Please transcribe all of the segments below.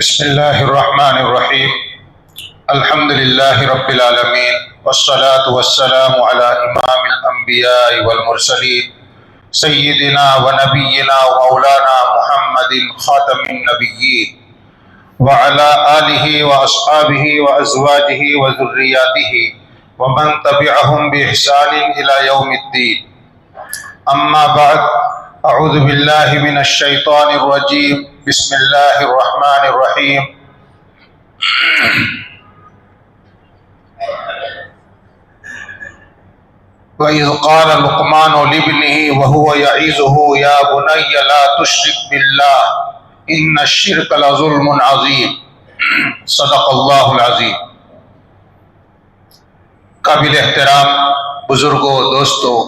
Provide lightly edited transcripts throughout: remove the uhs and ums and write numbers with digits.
بسم الله الرحمن الرحيم. الحمد لله رب العالمين، والصلاة والسلام على إمام الأنبياء والمرسلين سيدنا ونبينا ومولانا محمد خاتم النبيين وعلى آله وأصحابه وأزواجه وذرياته ومن تبعهم بإحسان إلى يوم الدين. أما بعد، أعوذ بالله من الشيطان الرجيم. بسم الله الرحمن الرحيم. وَإِذْ قَالَ لُقْمَانُ لِابْنِهِ وَهُوَ يَعِظُهُ يَا بُنَيَّ لَا تُشْرِكْ بِاللَّهِ إِنَّ الشِّرْكَ لَظُلْمٌ عَظِيمٌ. صدق اللہ العظیم. قابل احترام بزرگوں، دوستوں،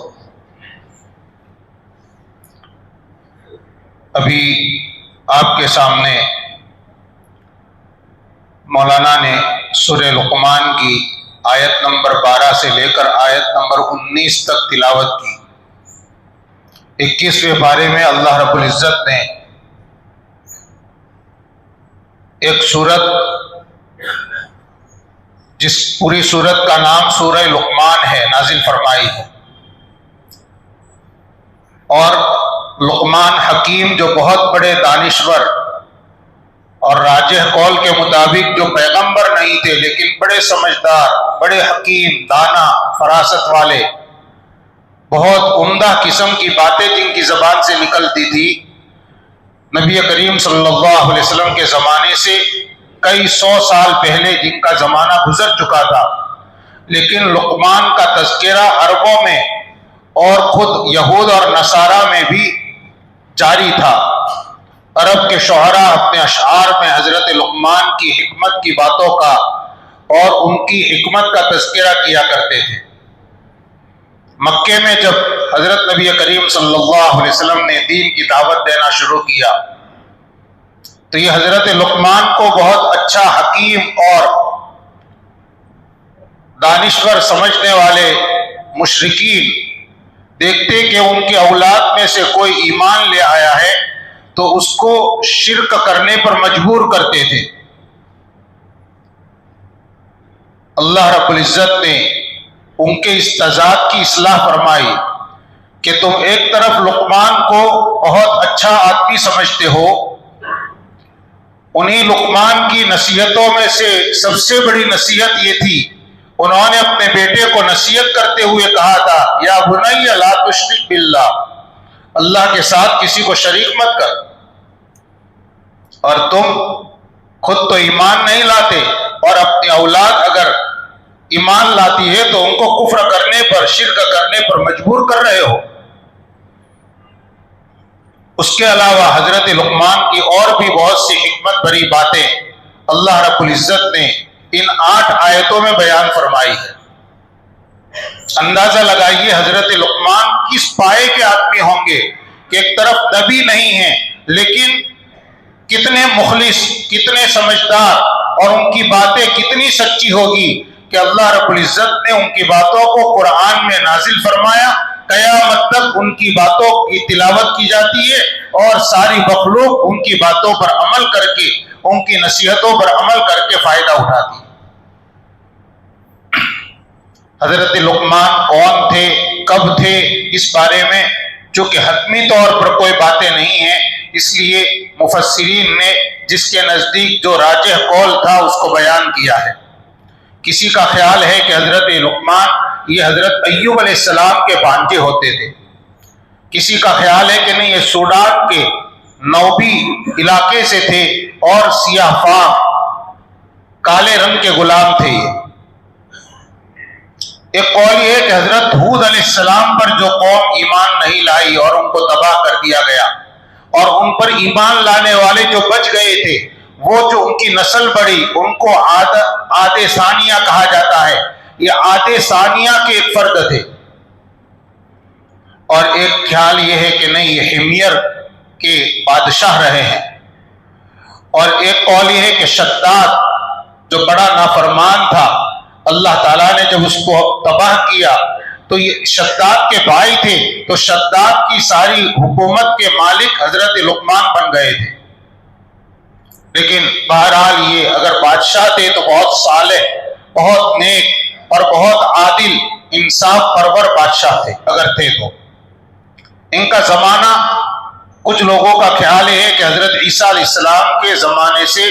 ابھی آپ کے سامنے مولانا نے سورہ لقمان کی آیت نمبر 12 سے لے کر آیت نمبر 19 تک تلاوت کی. 21ویں پارے میں اللہ رب العزت نے ایک سورت، جس پوری سورت کا نام سورہ لقمان ہے، نازل فرمائی ہے. اور لقمان حکیم جو بہت بڑے دانشور اور راجح قول کے مطابق جو پیغمبر نہیں تھے لیکن بڑے سمجھدار، بڑے حکیم، دانا، فراست والے، بہت عمدہ قسم کی باتیں جن کی زبان سے نکلتی تھی، نبی کریم صلی اللہ علیہ وسلم کے زمانے سے کئی سو سال پہلے جن کا زمانہ گزر چکا تھا، لیکن لقمان کا تذکرہ عربوں میں اور خود یہود اور نصارہ میں بھی جاری تھا. عرب کے شعراء اپنے اشعار میں حضرت لقمان کی حکمت کی باتوں کا اور ان کی حکمت کا تذکرہ کیا کرتے تھے. مکے میں جب حضرت نبی کریم صلی اللہ علیہ وسلم نے دین کی دعوت دینا شروع کیا تو یہ حضرت لقمان کو بہت اچھا حکیم اور دانشور سمجھنے والے مشرکین دیکھتے کہ ان کی اولاد میں سے کوئی ایمان لے آیا ہے تو اس کو شرک کرنے پر مجبور کرتے تھے. اللہ رب العزت نے ان کے اس تضاد کی اصلاح فرمائی کہ تم ایک طرف لقمان کو بہت اچھا آدمی سمجھتے ہو، انہی لقمان کی نصیحتوں میں سے سب سے بڑی نصیحت یہ تھی، انہوں نے اپنے بیٹے کو نصیحت کرتے ہوئے کہا تھا یا بنی لا تشرک باللہ، اللہ کے ساتھ کسی کو شریک مت کر. اور تم خود تو ایمان نہیں لاتے اور اپنی اولاد اگر ایمان لاتی ہے تو ان کو کفر کرنے پر، شرک کرنے پر مجبور کر رہے ہو. اس کے علاوہ حضرت لقمان کی اور بھی بہت سی حکمت بھری باتیں اللہ رب العزت نے ان 8 آیتوں میں بیان فرمائی ہے. اندازہ لگائیے حضرت لقمان کس پائے کے آدمی ہوں گے کہ ایک طرف نبی نہیں ہیں لیکن کتنے مخلص، کتنے سمجھدار، اور ان کی باتیں کتنی سچی ہوگی کہ اللہ رب العزت نے ان کی باتوں کو قرآن میں نازل فرمایا. قیامت تک ان کی باتوں کی تلاوت کی جاتی ہے اور ساری مخلوق ان کی باتوں پر عمل کر کے، ان کی نصیحتوں پر عمل کر کے فائدہ اٹھاتی ہے. حضرت لقمان کون تھے، کب تھے، اس بارے میں چونکہ حتمی طور پر کوئی باتیں نہیں ہیں، اس لیے مفسرین نے جس کے نزدیک جو راجح قول تھا اس کو بیان کیا ہے. کسی کا خیال ہے کہ حضرت لقمان یہ حضرت ایوب علیہ السلام کے بھانجے ہوتے تھے، کسی کا خیال ہے کہ نہیں یہ سوڈان کے نوبی علاقے سے تھے اور سیاہ فام کالے رنگ کے غلام تھے. ایک قول یہ ہے کہ حضرت ہود علیہ السلام پر جو قوم ایمان نہیں لائی اور ان کو تباہ کر دیا گیا، اور ان پر ایمان لانے والے جو بچ گئے تھے، وہ جو ان کی نسل بڑھی، ان کو عاد ثانیہ کہا جاتا ہے. یہ عاد ثانیہ کے ایک فرد تھے. اور ایک خیال یہ ہے کہ نہیں یہ حمیر کے بادشاہ رہے ہیں. اور ایک قول یہ ہے کہ شداد جو بڑا نافرمان تھا، اللہ تعالیٰ نے جب اس کو تباہ کیا تو یہ شداد کے بھائی تھے، تو شداد کی ساری حکومت کے مالک حضرت لقمان بن گئے تھے. لیکن بہرحال یہ اگر بادشاہ تھے تو بہت صالح، بہت نیک اور بہت عادل، انصاف پرور بادشاہ تھے اگر تھے تو۔ ان کا زمانہ، کچھ لوگوں کا خیال ہے کہ حضرت عیسیٰ علیہ السلام کے زمانے سے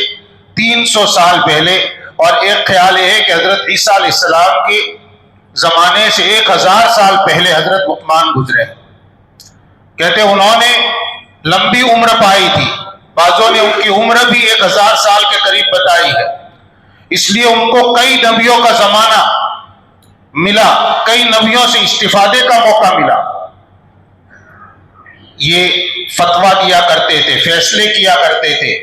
300 سال پہلے، اور ایک خیال یہ ہے کہ حضرت عیسیٰ علیہ السلام کے زمانے سے 1000 سال پہلے حضرت لقمان گزرے۔ کہتے انہوں نے لمبی عمر پائی تھی، بعضوں نے ان کی عمر بھی 1000 سال کے قریب بتائی ہے، اس لیے ان کو کئی نبیوں کا زمانہ ملا، کئی نبیوں سے استفادے کا موقع ملا۔ یہ فتویٰ دیا کرتے تھے، فیصلے کیا کرتے تھے،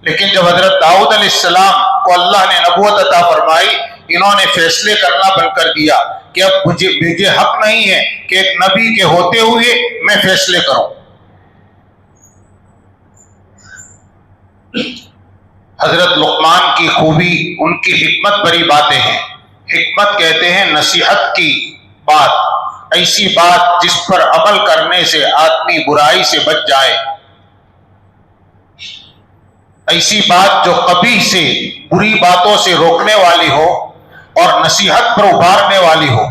لیکن جب حضرت داؤد علیہ السلام کو اللہ نے نبوت عطا فرمائی، انہوں نے فیصلے کرنا بند کر دیا کہ اب مجھے حق نہیں ہے کہ ایک نبی کے ہوتے ہوئے میں فیصلے کروں۔ حضرت لقمان کی خوبی ان کی حکمت بری باتیں ہیں۔ حکمت کہتے ہیں نصیحت کی بات، ایسی بات جس پر عمل کرنے سے آدمی برائی سے بچ جائے، ایسی بات جو قبیح سے، بری باتوں سے روکنے والی ہو اور نصیحت پر ابھارنے والی ہو،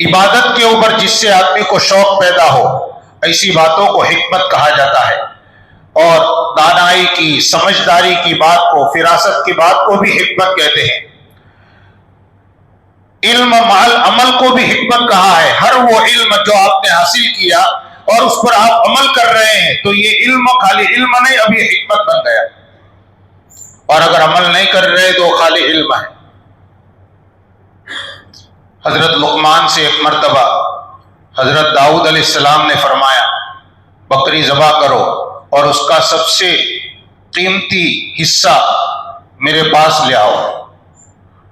عبادت کے اوپر جس سے آدمی کو شوق پیدا ہو، ایسی باتوں کو حکمت کہا جاتا ہے۔ اور دانائی کی، سمجھداری کی بات کو، فراست کی بات کو بھی حکمت کہتے ہیں۔ علم مال عمل کو بھی حکمت کہا ہے۔ ہر وہ علم جو آپ نے حاصل کیا اور اس پر آپ عمل کر رہے ہیں تو یہ علم خالی علم نہیں، اب یہ حکمت بن گیا، اور اگر عمل نہیں کر رہے تو خالی علم ہے۔ حضرت لقمان سے ایک مرتبہ حضرت داؤد علیہ السلام نے فرمایا بکری ذبح کرو اور اس کا سب سے قیمتی حصہ میرے پاس لے آؤ۔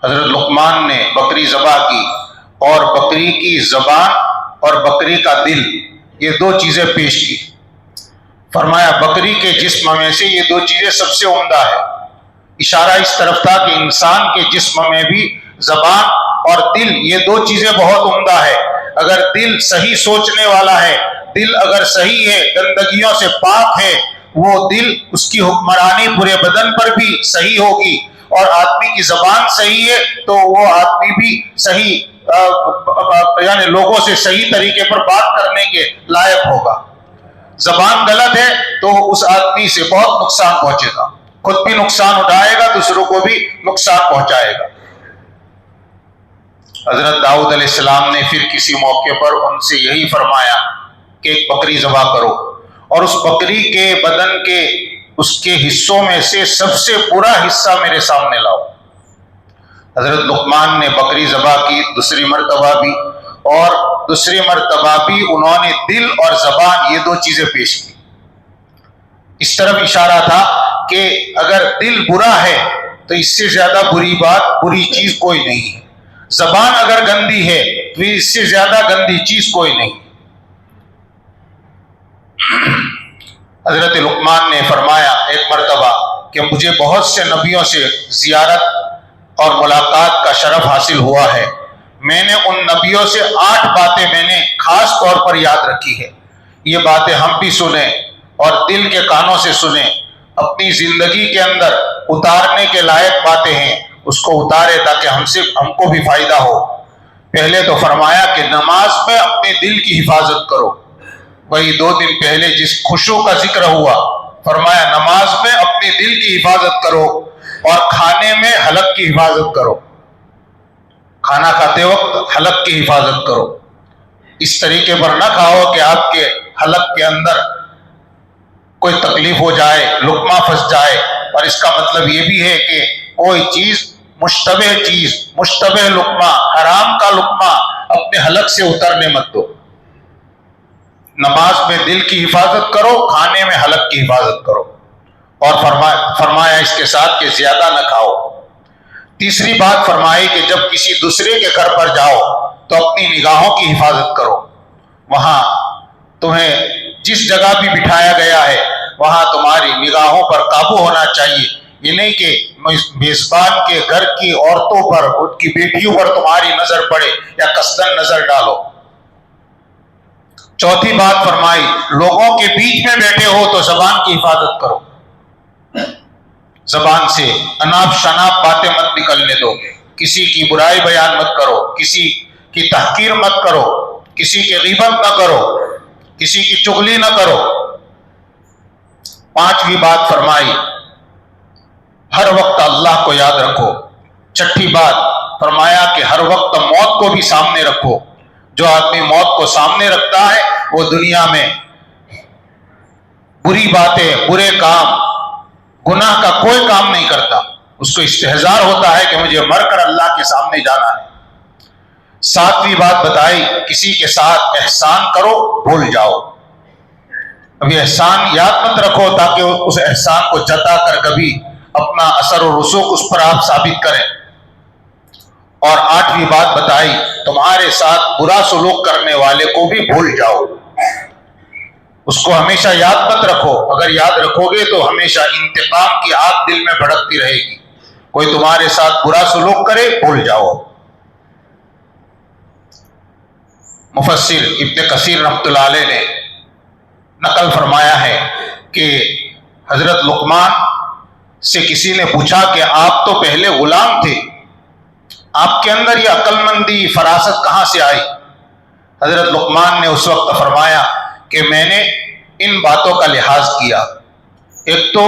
حضرت لقمان نے بکری ذبح کی، اور بکری کی زبان اور بکری کا دل، یہ دو چیزیں پیش کی۔ فرمایا بکری کے جسم میں سے یہ دو چیزیں سب سے عمدہ ہے۔ اشارہ اس طرف تھا کہ انسان کے جسم میں بھی زبان اور دل، یہ دو چیزیں بہت عمدہ ہے۔ اگر دل صحیح سوچنے والا ہے، دل اگر صحیح ہے، گندگیوں سے پاک ہے، وہ دل، اس کی حکمرانی پورے بدن پر بھی صحیح ہوگی، اور آدمی کی زبان صحیح ہے تو وہ آدمی بھی صحیح، یعنی لوگوں سے صحیح طریقے پر بات کرنے کے لائق ہوگا۔ زبان غلط ہے تو اس آدمی سے بہت نقصان پہنچے گا، خود بھی نقصان اٹھائے گا، دوسروں کو بھی نقصان پہنچائے گا۔ حضرت داؤد علیہ السلام نے پھر کسی موقع پر ان سے یہی فرمایا کہ ایک بکری ذبح کرو، اور اس بکری کے بدن کے اس کے حصوں میں سے سب سے برا حصہ میرے سامنے لاؤ۔ حضرت لقمان نے بکری ذبح کی دوسری مرتبہ بھی، اور دوسری مرتبہ بھی انہوں نے دل اور زبان، یہ دو چیزیں پیش کی۔ اس طرف اشارہ تھا کہ اگر دل برا ہے تو اس سے زیادہ بری بات، بری چیز کوئی نہیں ہے۔ زبان اگر گندی ہے تو اس سے زیادہ گندی چیز کوئی نہیں۔ حضرت لقمان نے فرمایا ایک مرتبہ کہ مجھے بہت سے نبیوں سے زیارت اور ملاقات کا شرف حاصل ہوا ہے، میں نے ان نبیوں سے 8 باتیں میں نے خاص طور پر یاد رکھی ہے۔ یہ باتیں ہم بھی سنیں اور دل کے کانوں سے سنیں، اپنی زندگی کے اندر اتارنے کے لائق باتیں ہیں، اس کو اتارے تاکہ ہم کو بھی فائدہ ہو۔ پہلے تو فرمایا کہ نماز میں اپنے دل کی حفاظت کرو، وہی 2 دن پہلے جس خشوع کا ذکر ہوا، فرمایا نماز میں اپنے دل کی حفاظت کرو، اور کھانے میں حلق کی حفاظت کرو، کھانا کھاتے وقت حلق کی حفاظت کرو۔ اس طریقے پر نہ کھاؤ کہ آپ کے حلق کے اندر کوئی تکلیف ہو جائے، لقمہ پھنس جائے، اور اس کا مطلب یہ بھی ہے کہ کوئی چیز، مشتبہ لقمہ، حرام کا لقمہ اپنے حلق سے اترنے مت دو۔ نماز میں دل کی حفاظت کرو، کھانے میں حلق کی حفاظت کرو، اور فرمایا اس کے ساتھ کہ زیادہ نہ کھاؤ۔ تیسری بات فرمائی کہ جب کسی دوسرے کے گھر پر جاؤ تو اپنی نگاہوں کی حفاظت کرو، وہاں تمہیں جس جگہ بھی بٹھایا گیا ہے وہاں تمہاری نگاہوں پر قابو ہونا چاہیے، یہ نہیں کہ میزبان کے گھر کی عورتوں پر، ان کی بیٹیوں پر تمہاری نظر پڑے یا قصدن نظر ڈالو۔ چوتھی بات فرمائی لوگوں کے بیچ میں بیٹھے ہو تو زبان کی حفاظت کرو، زبان سے اناپ شناپ باتیں مت نکلنے دو، کسی کی برائی بیان مت کرو، کسی کی تحقیر مت کرو، کسی کی غیبت نہ کرو، کسی کی چغلی نہ کرو۔ پانچویں بات فرمائی ہر وقت اللہ کو یاد رکھو۔ چھٹی بات فرمایا کہ ہر وقت موت کو بھی سامنے رکھو۔ جو آدمی موت کو سامنے رکھتا ہے وہ دنیا میں بری باتیں، برے کام، گناہ کا کوئی کام نہیں کرتا۔ اس کو استحضار ہوتا ہے کہ مجھے مر کر اللہ کے سامنے جانا ہے۔ ساتویں بات بتائی کسی کے ساتھ احسان کرو، بھول جاؤ۔ ابھی احسان یاد مت رکھو تاکہ اس احسان کو جتا کر کبھی اپنا اثر و رسوخ اس پر آپ ثابت کریں۔ اور آٹھویں بات بتائی تمہارے ساتھ برا سلوک کرنے والے کو بھی بھول جاؤ، اس کو ہمیشہ یاد مت رکھو۔ اگر یاد رکھو گے تو ہمیشہ انتقام کی آگ دل میں بھڑکتی رہے گی۔ کوئی تمہارے ساتھ برا سلوک کرے، بھول جاؤ۔ مفسر ابن کثیر رحمۃ اللہ علیہ نے نقل فرمایا ہے کہ حضرت لقمان سے کسی نے پوچھا کہ آپ تو پہلے غلام تھے، آپ کے اندر یہ عقل مندی، فراست کہاں سے آئی؟ حضرت لقمان نے اس وقت فرمایا کہ میں نے ان باتوں کا لحاظ کیا۔ ایک تو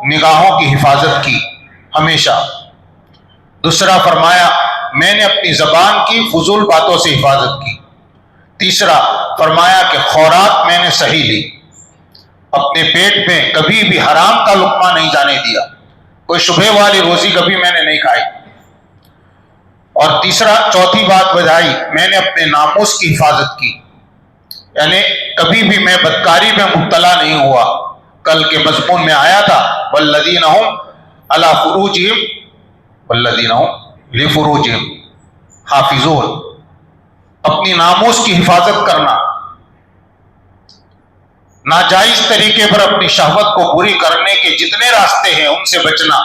نگاہوں کی حفاظت کی ہمیشہ، دوسرا فرمایا میں نے اپنی زبان کی فضول باتوں سے حفاظت کی، تیسرا فرمایا کہ خوراک میں نے صحیح لی، اپنے پیٹ میں کبھی بھی حرام کا لقمہ نہیں جانے دیا، کوئی شبہ والی روزی کبھی میں نے نہیں کھائی، اور تیسرا چوتھی بات بتائی میں نے اپنے ناموس کی حفاظت کی، یعنی کبھی بھی میں بدکاری میں مبتلا نہیں ہوا۔ کل کے مضمون میں آیا تھا والذین هم علی فروجہم والذین هم لفروجہم حافظون، اپنی ناموس کی حفاظت کرنا، ناجائز طریقے پر اپنی شہوت کو پوری کرنے کے جتنے راستے ہیں ان سے بچنا،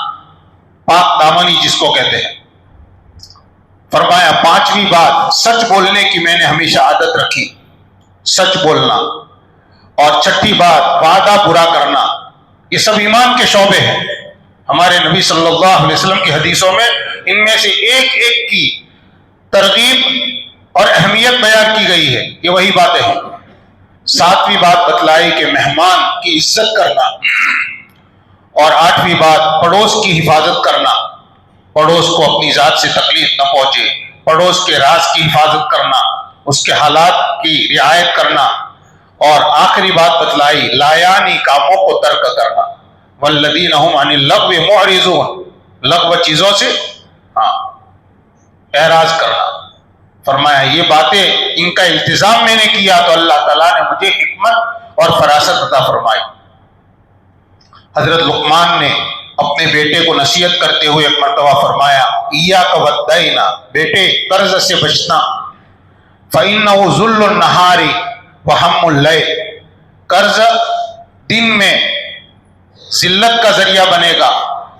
پاک دامنی جس کو کہتے ہیں۔ فرمایا پانچویں بات سچ بولنے کی میں نے ہمیشہ عادت رکھی، سچ بولنا، اور چھٹی بات وعدہ پورا کرنا۔ یہ سب ایمان کے شعبے ہیں۔ ہمارے نبی صلی اللہ علیہ وسلم کی حدیثوں میں ان میں سے ایک ایک کی ترغیب اور اہمیت بیان کی گئی ہے، یہ وہی باتیں ہیں۔ ساتویں بات بتلائی کہ مہمان کی عزت کرنا، اور آٹھویں بات پڑوس کی حفاظت کرنا، پڑوس کو اپنی ذات سے تکلیف نہ پہنچے، پڑوس کے راز کی حفاظت کرنا، اس کے حالات کی رعایت کرنا، اور آخری بات بتلائی لایانی کاموں کو ترک کرنا، والذین هم عن اللغو معرضون، لغو چیزوں سے اعراض کرنا۔ فرمایا یہ باتیں ان کا التزام میں نے کیا تو اللہ تعالیٰ نے مجھے حکمت اور فراست عطا فرمائی۔ حضرت لقمان نے اپنے بیٹے کو نصیحت کرتے ہوئے ایک مرتبہ فرمایا ایاک والدین، بیٹے قرض سے بچنا، فإنہ ذل النہار وہم اللیل، قرض دن میں ذلت کا ذریعہ بنے گا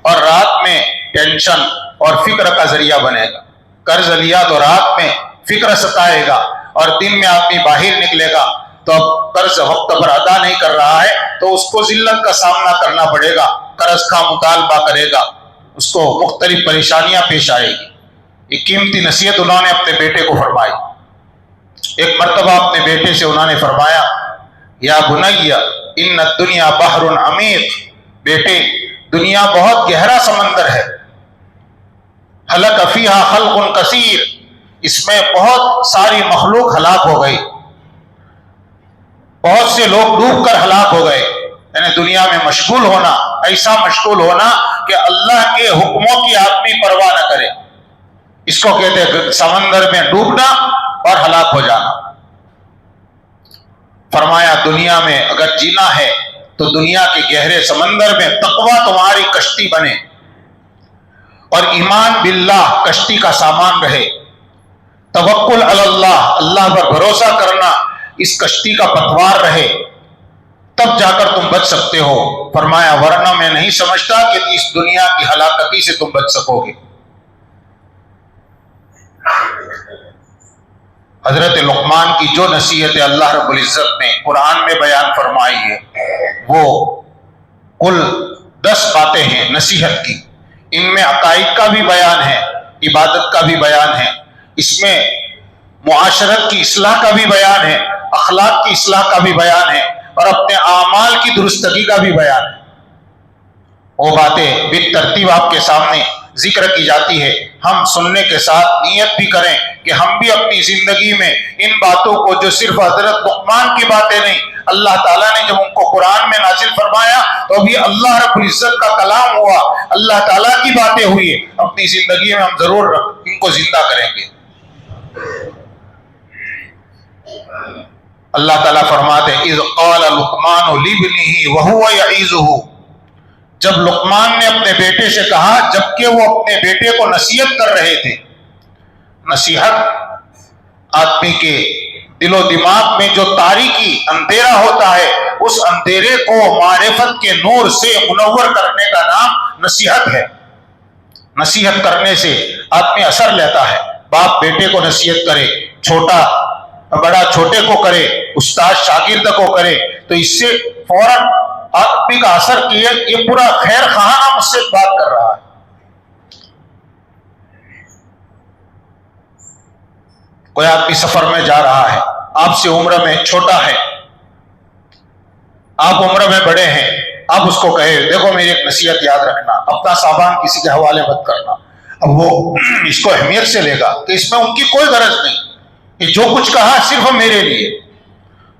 اور رات میں ٹینشن اور فکر کا ذریعہ بنے گا۔ قرض لیا تو رات میں فکر ستائے گا، اور دن میں آدمی باہر نکلے گا تو اب قرض وقت پر ادا نہیں کر رہا ہے تو اس کو ذلت کا سامنا کرنا پڑے گا، قرض کا مطالبہ کرے گا، اس کو مختلف پریشانیاں پیش آئے گی۔ یہ قیمتی نصیحت انہوں نے اپنے بیٹے کو فرمائی۔ ایک مرتبہ اپنے بیٹے سے انہوں نے فرمایا یا بنی ان الدنیا بحر عمیق، بیٹے دنیا بہت گہرا سمندر ہے، ہلک فیہا خلق کثیر، اس میں بہت ساری مخلوق ہلاک ہو گئی، بہت سے لوگ ڈوب کر ہلاک ہو گئے۔ یعنی دنیا میں مشغول ہونا، ایسا مشغول ہونا کہ اللہ کے حکموں کی آدمی پرواہ نہ کرے، اس کو کہتے ہیں سمندر میں ڈوبنا اور ہلاک ہو جانا۔ فرمایا دنیا میں اگر جینا ہے تو دنیا کے گہرے سمندر میں تقویٰ تمہاری کشتی بنے، اور ایمان باللہ کشتی کا سامان رہے، توکل علی اللہ، اللہ پر بھروسہ کرنا اس کشتی کا پتوار رہے، تب جا کر تم بچ سکتے ہو۔ فرمایا ورنہ میں نہیں سمجھتا کہ اس دنیا کی ہلاکتی سے تم بچ سکو گے۔ حضرت لقمان کی جو نصیحت اللہ رب العزت نے قرآن میں بیان فرمائی ہے وہ کل 10 باتیں باتیں ہیں نصیحت کی، ان میں عقائد کا بھی بیان ہے، عبادت کا بھی بیان ہے، اس میں معاشرت کی اصلاح کا بھی بیان ہے، اخلاق کی اصلاح کا بھی بیان ہے، اور اپنے اعمال کی درستگی کا بھی بیان ہے۔ وہ باتیں بالترتیب آپ کے سامنے ذکر کی جاتی ہے، ہم سننے کے ساتھ نیت بھی کریں کہ ہم بھی اپنی زندگی میں ان باتوں کو، جو صرف حضرت لقمان کی باتیں نہیں، اللہ تعالیٰ نے جب ان کو قرآن میں نازل فرمایا تو ابھی اللہ رب العزت کا کلام ہوا، اللہ تعالیٰ کی باتیں ہوئی، اپنی زندگی میں ہم ضرور ان کو زندہ کریں گے۔ اللہ تعالیٰ فرماتے ہیں اذ قال لقمان لابنہ وہو یعظہ، جب لقمان نے اپنے بیٹے سے کہا جبکہ وہ اپنے بیٹے کو نصیحت کر رہے تھے۔ نصیحت آدمی کے دل و دماغ میں جو تاریکی اندھیرا ہوتا ہے، اس اندھیرے کو معرفت کے نور سے منور کرنے کا نام نصیحت ہے۔ نصیحت کرنے سے آدمی اثر لیتا ہے، باپ بیٹے کو نصیحت کرے، چھوٹا بڑا چھوٹے کو کرے، استاد شاگرد کو کرے، تو اس سے فوراً آدمی کا اثر کیا یہ پورا خیر خواہانہ مجھ سے بات کر رہا ہے۔ کوئی آدمی سفر میں جا رہا ہے، آپ سے عمر میں چھوٹا ہے، آپ عمر میں بڑے ہیں، آپ اس کو کہے دیکھو میری ایک نصیحت یاد رکھنا، اپنا سامان کسی کے حوالے مت کرنا۔ اب وہ اس کو اہمیت سے لے گا کہ اس میں ان کی کوئی غرض نہیں، یہ جو کچھ کہا صرف میرے لیے۔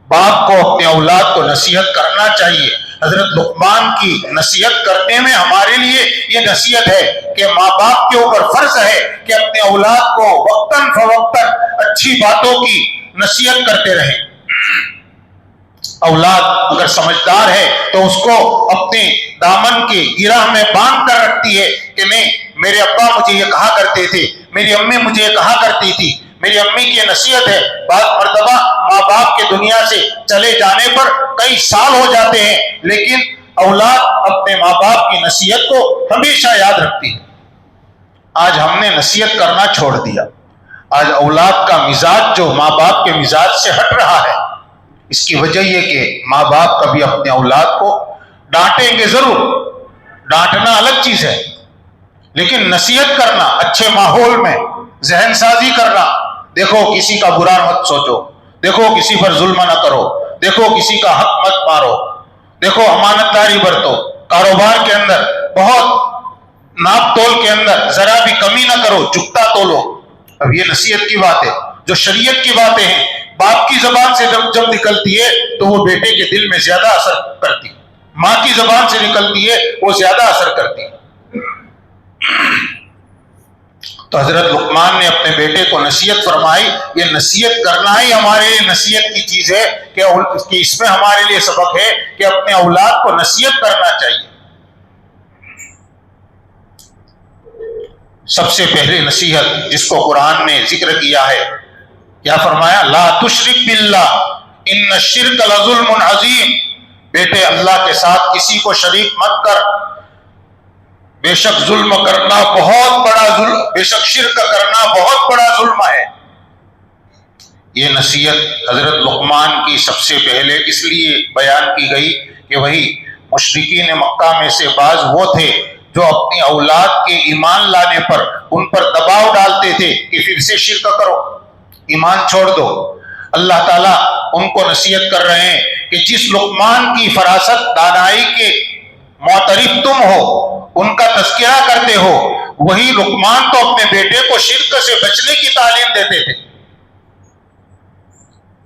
باپ کو اپنے اولاد کو نصیحت کرنا چاہیے۔ حضرت لقمان کی نصیحت کرنے میں ہمارے لیے یہ نصیحت ہے کہ ماں باپ کے اوپر فرض ہے کہ اپنے اولاد کو وقتاً فوقتاً اچھی باتوں کی نصیحت کرتے رہیں۔ اولاد اگر سمجھدار ہے تو اس کو اپنے دامن کے گرہ میں باندھ کر رکھتی ہے کہ نہیں، میرے ابا مجھے یہ کہا کرتے تھے، میری امی مجھے یہ کہا کرتی تھی، میری امی کی نصیحت ہے۔ بعض مرتبہ ماں باپ کے دنیا سے چلے جانے پر کئی سال ہو جاتے ہیں، لیکن اولاد اپنے ماں باپ کی نصیحت کو ہمیشہ یاد رکھتی ہے۔ آج ہم نے نصیحت کرنا چھوڑ دیا، آج اولاد کا مزاج جو ماں باپ کے مزاج سے ہٹ رہا ہے۔ اس کی وجہ یہ کہ ماں باپ کبھی اپنے اولاد کو ڈانٹیں گے ضرور، ڈانٹنا الگ چیز ہے، لیکن نصیحت کرنا اچھے ماحول میں، ذہن سازی کرنا، دیکھو کسی کا برا مت سوچو، دیکھو کسی پر ظلم نہ کرو، دیکھو کسی کا حق مت مارو، دیکھو امانت داری برتو، کاروبار کے اندر بہت ناپ تول کے اندر ذرا بھی کمی نہ کرو، جھکتا تولو۔ اب یہ نصیحت کی بات ہے، جو شریعت کی باتیں ہیں، باپ کی زبان سے جب نکلتی ہے تو وہ بیٹے کے دل میں زیادہ اثر کرتی، ماں کی زبان سے نکلتی ہے وہ زیادہ اثر کرتی۔ تو حضرت لقمان نے اپنے بیٹے کو نصیحت فرمائی۔ یہ نصیحت کرنا ہی ہمارے لیے نصیحت کی چیز ہے کہ اس میں ہمارے لیے سبق ہے کہ اپنے اولاد کو نصیحت کرنا چاہیے۔ سب سے پہلے نصیحت جس کو قرآن نے ذکر کیا ہے، کیا فرمایا؟ لا تشرک باللہ ان الشرک لظلم عظیم، بیٹے اللہ کے ساتھ کسی کو شریک مت کر، بے شک ظلم کرنا بہت بڑا ظلم، بے شک شرک کرنا بہت بڑا ظلم ہے۔ یہ نصیحت حضرت لقمان کی سب سے پہلے اس لیے بیان کی گئی کہ وہی مشرکین مکہ میں سے بعض وہ تھے جو اپنی اولاد کے ایمان لانے پر ان پر دباؤ ڈالتے تھے کہ پھر سے شرک کرو، ایمان چھوڑ دو۔ اللہ تعالیٰ ان کو نصیحت کر رہے ہیں کہ جس لقمان کی فراست دانائی کے معترف تم ہو، ان کا تذکرہ کرتے ہو، وہی لقمان تو اپنے بیٹے کو شرک سے بچنے کی تعلیم دیتے تھے۔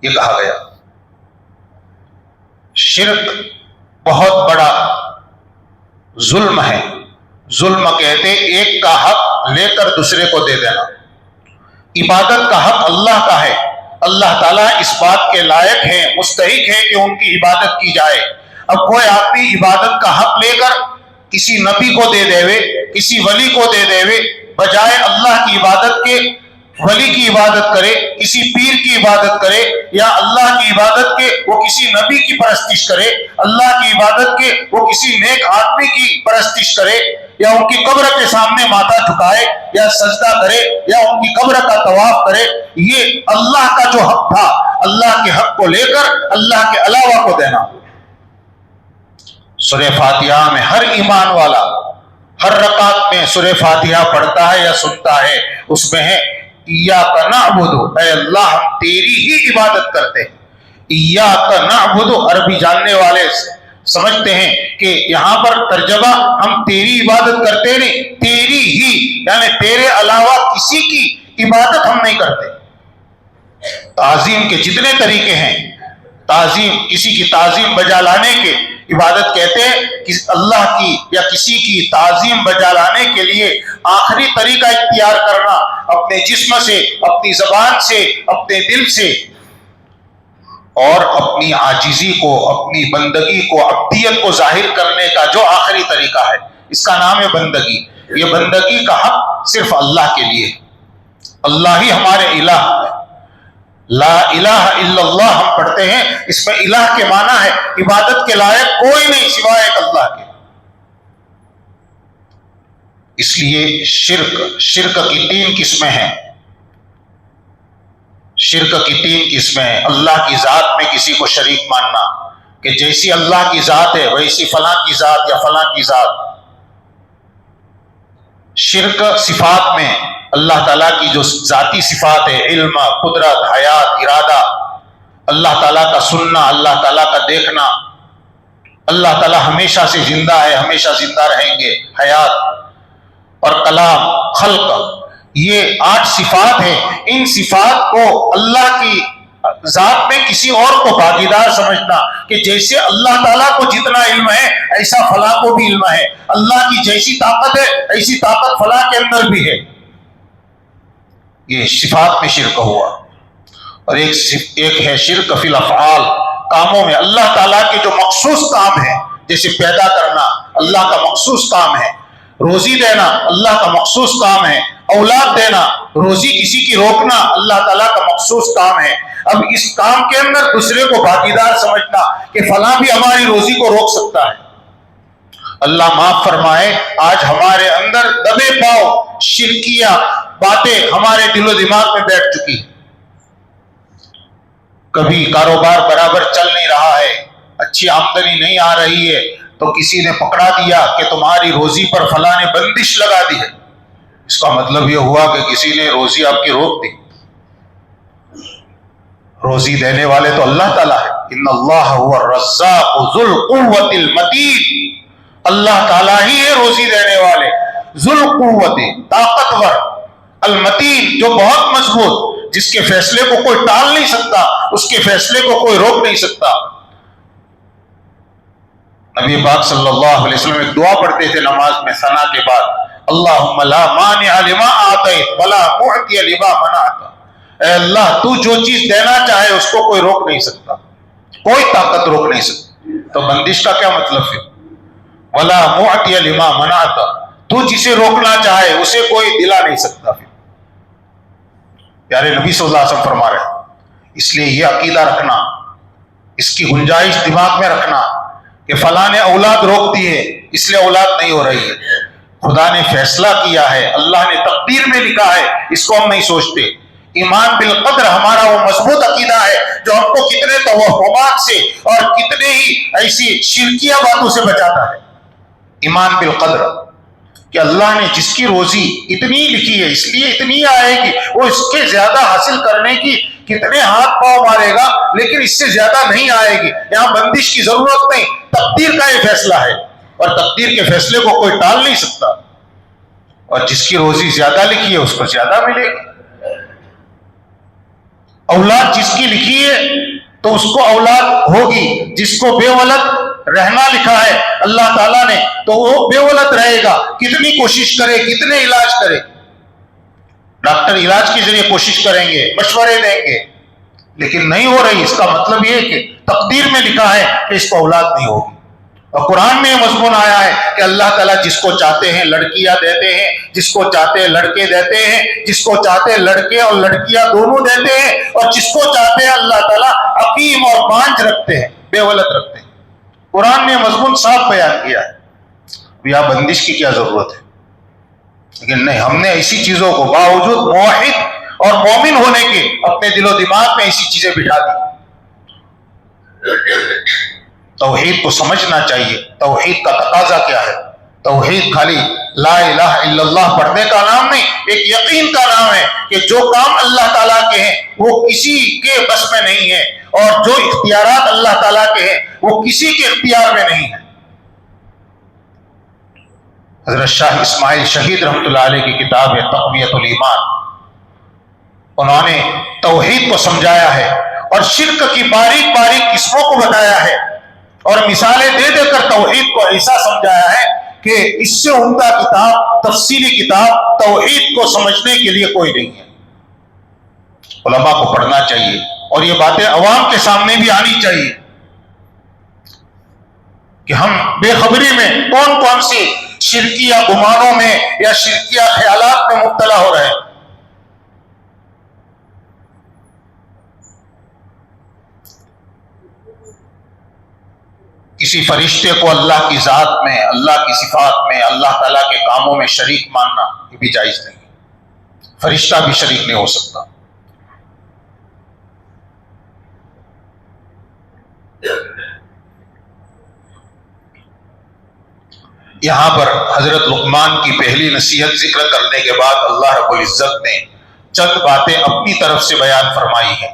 یہ کہا گیا شرک بہت بڑا ظلم ہے۔ ظلم کہتے ایک کا حق لے کر دوسرے کو دے دینا۔ عبادت کا حق اللہ کا ہے، اللہ تعالیٰ اس بات کے لائق ہے، مستحق ہے کہ ان کی عبادت کی جائے۔ اب کوئی آدمی عبادت کا حق لے کر کسی نبی کو دے دے، کسی ولی کو دے دے، بجائے اللہ کی عبادت کے ولی کی عبادت کرے، کسی پیر کی عبادت کرے، یا اللہ کی عبادت کے وہ کسی نبی کی پرستش کرے، اللہ کی عبادت کے وہ کسی نیک آدمی کی پرستش کرے، یا ان کی قبر کے سامنے ماتھا جھکائے، یا سجدہ کرے، یا ان کی قبر کا طواف کرے، یہ اللہ کا جو حق تھا، اللہ کے حق کو لے کر اللہ کے علاوہ کو دینا۔ سورہ فاتحہ میں ہر ایمان والا ہر رکعت میں سورہ فاتحہ پڑھتا ہے یا سنتا ہے، اس میں ہے ایاک نعبد، اے اللہ ہم تیری ہی عبادت کرتے ہیں۔ ایاک نعبد عربی جاننے والے سمجھتے ہیں کہ یہاں پر ترجمہ ہم تیری عبادت کرتے نہیں، تیری ہی یعنی تیرے علاوہ کسی کی عبادت ہم نہیں کرتے۔ تعظیم کے جتنے طریقے ہیں، تعظیم کسی کی تعظیم بجا لانے کے عبادت کہتے ہیں، کہ اللہ کی یا کسی کی تعظیم بجا لانے کے لیے آخری طریقہ اختیار کرنا، اپنے جسم سے، اپنی زبان سے، اپنے دل سے، اور اپنی عاجزی کو، اپنی بندگی کو، عبدیت کو ظاہر کرنے کا جو آخری طریقہ ہے، اس کا نام ہے بندگی۔ یہ بندگی کا حق صرف اللہ کے لیے، اللہ ہی ہمارے الہ ہے۔ لا الہ الا اللہ ہم پڑھتے ہیں، اس میں الہ کے معنی ہے عبادت کے لائق کوئی نہیں سوائے ایک اللہ کے۔ اس لیے شرک کی 3 قسمیں ہیں۔ شرک کی 3 قسمیں ہیں۔ اللہ کی ذات میں کسی کو شریک ماننا، کہ جیسی اللہ کی ذات ہے ویسی فلاں کی ذات یا فلاں کی ذات۔ شرک صفات میں اللہ تعالیٰ کی جو ذاتی صفات ہے، علم، قدرت، حیات، ارادہ، اللہ تعالیٰ کا سننا، اللہ تعالیٰ کا دیکھنا، اللہ تعالیٰ ہمیشہ سے زندہ ہے، ہمیشہ زندہ رہیں گے، حیات اور کلام، خلق، یہ 8 صفات ہیں۔ ان صفات کو اللہ کی ذات میں کسی اور کو بھاگیدار سمجھنا، کہ جیسے اللہ تعالیٰ کو جتنا علم ہے ایسا فلاں کو بھی علم ہے، اللہ کی جیسی طاقت ہے ایسی طاقت فلاں کے اندر بھی ہے، یہ صفات میں شرک ہوا۔ اور ایک ہے شرک فی الافعال، کاموں میں اللہ تعالیٰ کے جو مخصوص کام ہیں، جیسے پیدا کرنا اللہ کا مخصوص کام ہے، روزی دینا اللہ کا مخصوص کام ہے، اولاد دینا، روزی کسی کی روکنا اللہ تعالیٰ کا مخصوص کام ہے۔ اب اس کام کے اندر دوسرے کو بھاگیدار سمجھنا کہ فلاں بھی ہماری روزی کو روک سکتا ہے۔ اللہ معاف فرمائے، آج ہمارے اندر دبے پاؤ شرکیہ باتیں ہمارے دل و دماغ میں بیٹھ چکی ہیں۔ کبھی کاروبار برابر چل نہیں رہا ہے، اچھی آمدنی نہیں آ رہی ہے، تو کسی نے پکڑا دیا کہ تمہاری روزی پر فلاں نے بندش لگا دی ہے۔ اس کا مطلب یہ ہوا کہ کسی نے روزی آپ کی روک دی۔ روزی دینے والے تو اللہ تعالیٰ ہے، ان اللہ هو الرزاق ذو القوت المتین، اللہ تعالیٰ ہی ہے روزی دینے والے، ذو القوت طاقتور، المتین جو بہت مضبوط، جس کے فیصلے کو کوئی ٹال نہیں سکتا، اس کے فیصلے کو کوئی روک نہیں سکتا۔ نبی پاک صلی اللہ علیہ وسلم ایک دعا پڑھتے تھے نماز میں ثنا کے بعد، اللہم لا مانع لما آتیت ولا معطی لما منعت، اے اللہ تو جو چیز دینا چاہے اس کو کوئی روک نہیں سکتا، کوئی طاقت روک نہیں سکتی۔ تو بندش کا کیا مطلب ہے؟ ولا معطی لما منعت، تو جسے روکنا چاہے اسے کوئی دلا نہیں سکتا۔ پیارے نبی صلی اللہ علیہ وسلم فرما رہے ہیں، اس لیے یہ عقیدہ رکھنا، اس کی گنجائش دماغ میں رکھنا کہ فلاں نے اولاد روک دی ہے اس لیے اولاد نہیں ہو رہی ہے، خدا نے فیصلہ کیا ہے، اللہ نے تقدیر میں لکھا ہے، اس کو ہم نہیں سوچتے۔ ایمان بالقدر ہمارا وہ مضبوط عقیدہ ہے جو ہم کو کتنے توہمات سے اور کتنے ہی ایسی شرکیہ باتوں سے بچاتا ہے۔ ایمان بالقدر کہ اللہ نے جس کی روزی اتنی لکھی ہے اس لیے اتنی آئے گی، وہ اس کے زیادہ حاصل کرنے کی کتنے ہاتھ پاؤں مارے گا لیکن اس سے زیادہ نہیں آئے گی۔ یہاں بندش کی ضرورت نہیں، تقدیر کا یہ فیصلہ ہے اور تقدیر کے فیصلے کو کوئی ٹال نہیں سکتا، اور جس کی روزی زیادہ لکھی ہے اس کو زیادہ ملے گی۔ اولاد جس کی لکھی ہے تو اس کو اولاد ہوگی، جس کو بے ولد رہنا لکھا ہے اللہ تعالیٰ نے تو وہ بے ولد رہے گا، کتنی کوشش کرے، کتنے علاج کرے۔ ڈاکٹر علاج کے ذریعے کوشش کریں گے، مشورے دیں گے، لیکن نہیں ہو رہی، اس کا مطلب یہ ہے کہ تقدیر میں لکھا ہے کہ اس کو اولاد نہیں ہوگی۔ اور قرآن میں یہ مضمون آیا ہے کہ اللہ تعالیٰ جس کو چاہتے ہیں لڑکیاں دیتے ہیں، جس کو چاہتے ہیں لڑکے دیتے ہیں، جس کو چاہتے ہیں لڑکے اور لڑکیاں دونوں دیتے ہیں، اور جس کو چاہتے ہیں اللہ تعالیٰ عقیم اور بانجھ رکھتے ہیں، بے ولد رکھتے ہیں۔ قرآن نے مضمون صاف بیان کیا ہے، یہاں بندش کی کیا ضرورت ہے؟ لیکن نہیں، ہم نے ایسی چیزوں کو باوجود موحد اور مومن ہونے کے اپنے دل و دماغ میں ایسی چیزیں بٹھا دی۔ توحید کو سمجھنا چاہیے، توحید کا تقاضا کیا ہے؟ توحید خالی لا الہ الا اللہ پڑھنے کا نام نہیں، ایک یقین کا نام ہے کہ جو کام اللہ تعالیٰ کے ہیں وہ کسی کے بس میں نہیں ہے، اور جو اختیارات اللہ تعالیٰ کے ہیں وہ کسی کے اختیار میں نہیں ہے۔ حضرت شاہ اسماعیل شہید رحمۃ اللہ علیہ کی کتاب ہے تقویۃ الایمان، انہوں نے توحید کو سمجھایا ہے اور شرک کی باریک باریک قسموں کو بتایا ہے، اور مثالیں دے دے کر توحید کو ایسا سمجھایا ہے کہ اس سے عمدہ کتاب، تفصیلی کتاب توحید کو سمجھنے کے لیے کوئی نہیں ہے۔ علماء کو پڑھنا چاہیے اور یہ باتیں عوام کے سامنے بھی آنی چاہیے کہ ہم بے خبری میں کون کون سی شرکیہ گمانوں میں یا شرکیہ خیالات میں مبتلا ہو رہے ہیں۔ کسی فرشتے کو اللہ کی ذات میں، اللہ کی صفات میں، اللہ تعالیٰ کے کاموں میں شریک ماننا یہ بھی جائز نہیں، فرشتہ بھی شریک نہیں ہو سکتا۔ یہاں پر حضرت لقمان کی پہلی نصیحت ذکر کرنے کے بعد اللہ رب العزت نے چند باتیں اپنی طرف سے بیان فرمائی ہیں،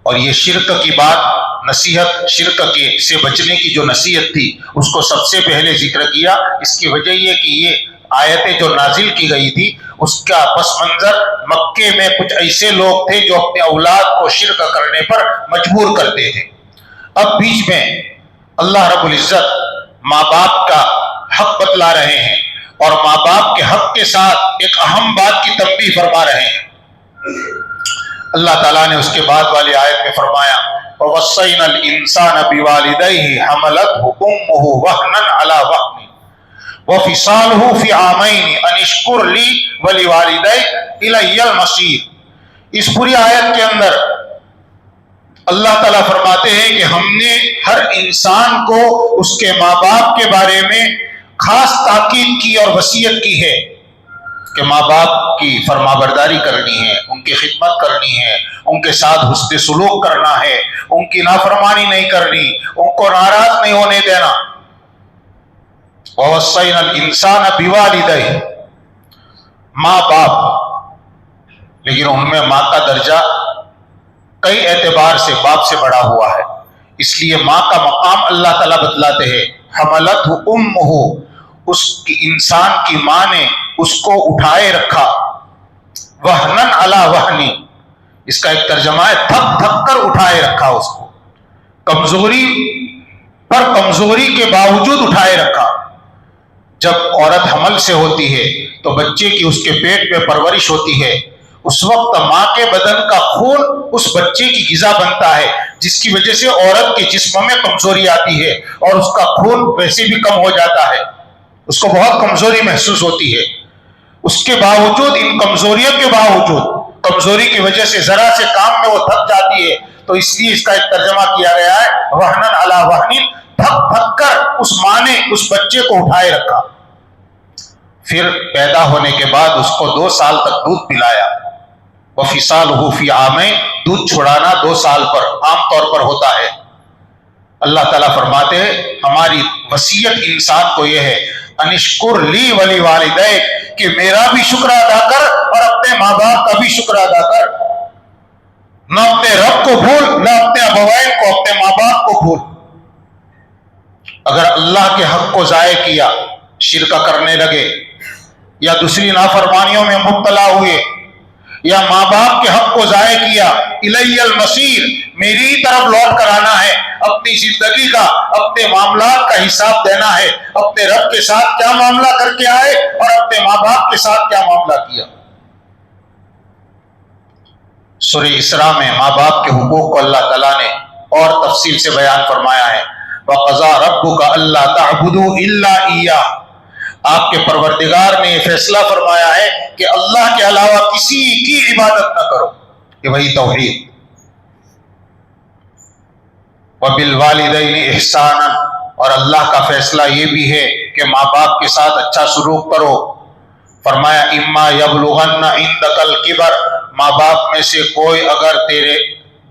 اور یہ شرک کی بات، نصیحت شرک کے سے بچنے کی جو نصیحت تھی اس کو سب سے پہلے ذکر کیا۔ اس کی وجہ یہ کہ یہ آیتیں جو نازل کی گئی تھی اس کا پس منظر مکے میں کچھ ایسے لوگ تھے جو اپنے اولاد کو شرک کرنے پر مجبور کرتے تھے۔ اب بیچ میں اللہ رب العزت ماں باپ کا حق بتلا رہے ہیں، اور ماں باپ کے حق کے ساتھ ایک اہم بات کی تنبیہ فرما رہے ہیں۔ اللہ تعالیٰ نے اس کے بعد والی آیت میں فرمایا وَوَصَّيْنَا الْإِنسَانَ بِوَالِدَيْهِ حَمَلَتْهُ أُمُّهُ وَهْنًا عَلَى وَهْنٍ وَفِصَالُهُ فِي عَامَيْنِ أَنِ اشْكُرْ لِي وَلِوَالِدَيْكَ إِلَيَّ الْمَصِيرُ۔ اس پوری آیت کے اندر اللہ تعالیٰ فرماتے ہیں کہ ہم نے ہر انسان کو اس کے ماں باپ کے بارے میں خاص تاکید کی اور وصیت کی ہے کہ ماں باپ کی فرما برداری کرنی ہے، ان کی خدمت کرنی ہے، ان کے ساتھ حسن سلوک کرنا ہے، ان کی نافرمانی نہیں کرنی، ان کو ناراض نہیں ہونے دینا۔ وَوَصَّيْنَا الْإِنسَانَ بِوَالِدَيْهِ، ماں باپ، لیکن ان میں ماں کا درجہ کئی اعتبار سے باپ سے بڑا ہوا ہے، اس لیے ماں کا مقام اللہ تعالیٰ بتلاتے ہیں حملتہ امہ، اس کی انسان کی ماں نے اس کو اٹھائے رکھا، وہنن علی وہنی، اس کا ایک ترجمہ ہے تھک تھک کر اٹھائے رکھا، اس کو کمزوری پر کمزوری کے باوجود اٹھائے رکھا۔ جب عورت حمل سے ہوتی ہے تو بچے کی اس کے پیٹ میں پرورش ہوتی ہے، اس وقت ماں کے بدن کا خون اس بچے کی غذا بنتا ہے، جس کی وجہ سے عورت کے جسم میں کمزوری آتی ہے اور اس کا خون ویسے بھی کم ہو جاتا ہے، اس کو بہت کمزوری محسوس ہوتی ہے۔ اس کے باوجود، ان کمزوریوں کے باوجود، کمزوری کی وجہ سے ذرا سے کام میں وہ تھک جاتی ہے، تو اس لیے اس کا ایک ترجمہ کیا گیا ہے وہنن علی وہن، تھک تھک کر اس ماں نے اس بچے کو اٹھائے رکھا۔ پھر پیدا ہونے کے بعد اس کو 2 سال تک دودھ پلایا۔ وَفِصَالُهُ فِي عَامَيْنِ، دودھ چھڑانا 2 سال پر عام طور پر ہوتا ہے۔ اللہ تعالیٰ فرماتے ہیں ہماری وصیت انسان کو یہ ہے انشکر لی ولی والدیک، کہ میرا بھی شکر ادا کر اور اپنے ماں باپ کا بھی شکر ادا کر، نہ اپنے رب کو بھول، نہ اپنے ابوین کو، اپنے ماں باپ کو بھول۔ اگر اللہ کے حق کو ضائع کیا، شرک کرنے لگے یا دوسری نافرمانیوں میں مبتلا ہوئے یا ماں باپ کے حق کو ضائع کیا، الی المصیر، میری طرف لوٹ کر آنا ہے، اپنی زندگی کا، اپنے معاملات کا حساب دینا ہے، اپنے رب کے ساتھ کیا معاملہ کر کے آئے اور اپنے ماں باپ کے ساتھ کیا معاملہ کیا۔ سورہ اسراء میں ماں باپ کے حقوق کو اللہ تعالیٰ نے اور تفصیل سے بیان فرمایا ہے وَقَضَىٰ رَبُّكَ أَلَّا تَعْبُدُوا إِلَّا إِيَّاهُ، آپ کے پروردگار نے یہ فیصلہ فرمایا ہے کہ اللہ کے علاوہ کسی کی عبادت نہ کرو، یہ وہی توحید۔ وَبِالْوَالِدَيْنِ إِحْسَانًا، اور اللہ کا فیصلہ یہ بھی ہے کہ ماں باپ کے ساتھ اچھا سلوک کرو۔ فرمایا اِمَّا يَبْلُغَنَّ عِندَكَ الْكِبَرَ، ماں باپ میں سے کوئی اگر تیرے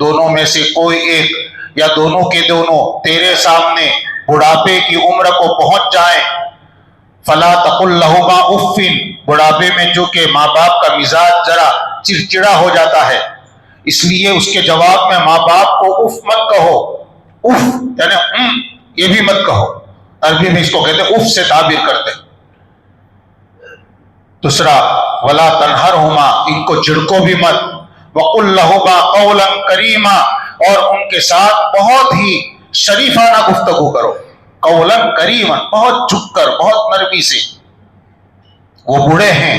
دونوں میں سے کوئی ایک یا دونوں کے دونوں تیرے سامنے بڑھاپے کی عمر کو پہنچ جائیں، فلا تقل لهما اف، تو ان سے کبھی بھی اف نہ کہو، اف کہنا فلا تقل لہما اف، بڑھاپے میں جو کہ ماں باپ کا مزاج ذرا چڑچڑا ہو جاتا ہے، اس لیے اس کے جواب میں ماں باپ کو اف مت کہو. اف یعنی یہ بھی مت کہو، عربی میں اس کو کہتے ہیں اف سے تعبیر کرتے ہیں. دوسرا ولا تنہرہما، ان کو جھڑکو بھی مت. وقل لہما قولا کریما، اور ان کے ساتھ بہت ہی شریفانہ گفتگو کرو. قولا کریما، بہت جھک کر، بہت نرمی سے. وہ بوڑھے ہیں،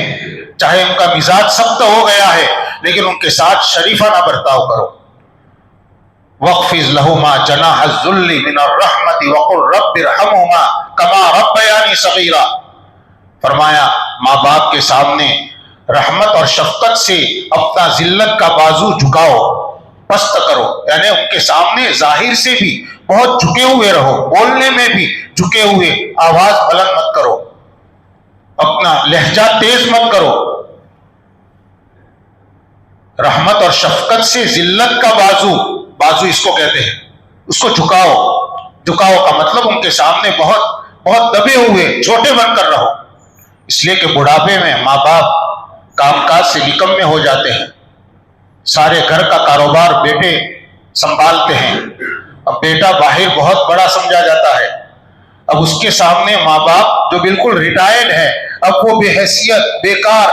چاہے ان کا مزاج سخت ہو گیا ہے، لیکن ان کے ساتھ شریفانہ برتاؤ کرو. وَاخْفِضْ لَهُمَا جَنَاحَ الذُّلِّ مِنَ الرَّحْمَةِ وَقُلْ رَبِّ ارْحَمْهُمَا كَمَا رَبَّيَانِي صَغِيرًا. فرمایا ماں باپ کے سامنے رحمت اور شفقت سے اپنا ذلت کا بازو جھکاؤ، پست کرو، یعنی ان کے سامنے ظاہر سے بھی بہت جھکے ہوئے رہو، بولنے میں بھی جھکے ہوئے، آواز بلند مت کرو، اپنا لہجہ تیز مت کرو. رحمت اور شفقت سے ذلت کا بازو اس کو کہتے ہیں، اس کو جھکاؤ. جھکاؤ کا مطلب ان کے سامنے بہت بہت دبے ہوئے، چھوٹے بن کر رہو. اس لیے کہ بڑھاپے میں ماں باپ کام کاج سے نکمے ہو جاتے ہیں، سارے گھر کا کاروبار بیٹے سنبھالتے ہیں. اب بیٹا باہر بہت بڑا سمجھا جاتا ہے، اب اس کے سامنے ماں باپ جو بالکل ریٹائرڈ ہے، اب وہ بے حیثیت، بیکار،